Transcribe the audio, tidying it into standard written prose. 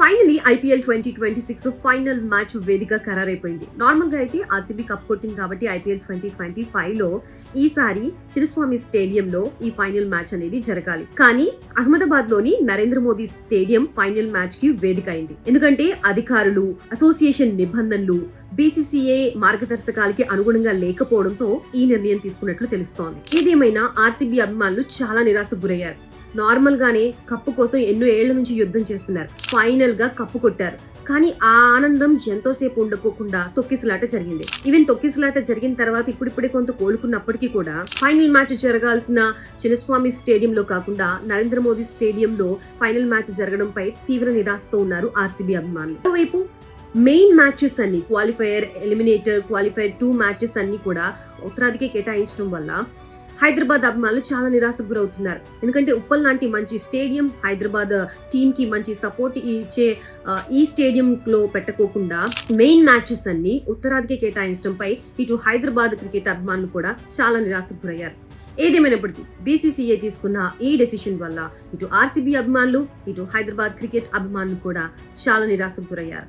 Finally IPL 2026 final match వేదిక ఖరారైపోయింది. Normal గా అయితే ఆర్సీబీ కప్ కొట్టింది కాబట్టి ఐపీఎల్ 2025 లో ఈసారి చిన్నస్వామి స్టేడియంలో ఈ ఫైనల్ మ్యాచ్ అనేది జరగాలి. కానీ అహ్మదాబాద్ లోని Narendra Modi stadium final match కి వేదిక అయింది. ఎందుకంటే అధికారులు, అసోసియేషన్ నిబంధనలు, బీసీసీఐ మార్గదర్శకాలకి అనుగుణంగా లేకపోవడంతో ఈ నిర్ణయం తీసుకున్నట్లు తెలుస్తోంది. ఏదేమైనా ఆర్సీబీ అభిమానులు చాలా నిరాశకు గురయ్యారు. నార్మల్ గానే కప్పు కోసం ఎన్నో ఏళ్ల నుంచి యుద్ధం చేస్తున్నారు. ఫైనల్ గా కప్పు కొట్టారు. కానీ ఆ ఆనందం ఎంతోసేపు ఉండకోకుండా తొక్కిసలాట జరిగింది. ఈవెన్ తొక్కిసలాట జరిగిన తర్వాత ఇప్పుడిప్పుడే కొంత కోలుకున్నప్పటికీ కూడా ఫైనల్ మ్యాచ్ జరగాల్సిన చిన్నస్వామి స్టేడియంలో కాకుండా నరేంద్ర మోదీ స్టేడియంలో ఫైనల్ మ్యాచ్ జరగడంపై తీవ్ర నిరాశతో ఉన్నారు ఆర్సీబీ అభిమానులు. మరోవైపు మెయిన్ మ్యాచెస్ అన్ని క్వాలిఫైయర్, ఎలిమినేటర్, క్వాలిఫైర్ 2 మ్యాచెస్ అన్ని కూడా ఉత్తరాదికే కేటాయించడం వల్ల హైదరాబాద్ అభిమానులు చాలా నిరాశకు గురవుతున్నారు. ఎందుకంటే ఉప్పల్ లాంటి మంచి స్టేడియం, హైదరాబాద్ టీమ్ కి మంచి సపోర్ట్ ఇచ్చే ఈ స్టేడియం లో పెట్టకోకుండా మెయిన్ మ్యాచెస్ అన్ని ఉత్తరాదికే కేటాయించడంపై ఇటు హైదరాబాద్ క్రికెట్ అభిమానులు కూడా చాలా నిరాశకు గురయ్యారు. ఏదేమైనప్పటికీ బీసీసీఐ తీసుకున్న ఈ డెసిషన్ వల్ల ఇటు ఆర్సీబీ అభిమానులు, ఇటు హైదరాబాద్ క్రికెట్ అభిమానులు కూడా చాలా నిరాశకు గురయ్యారు.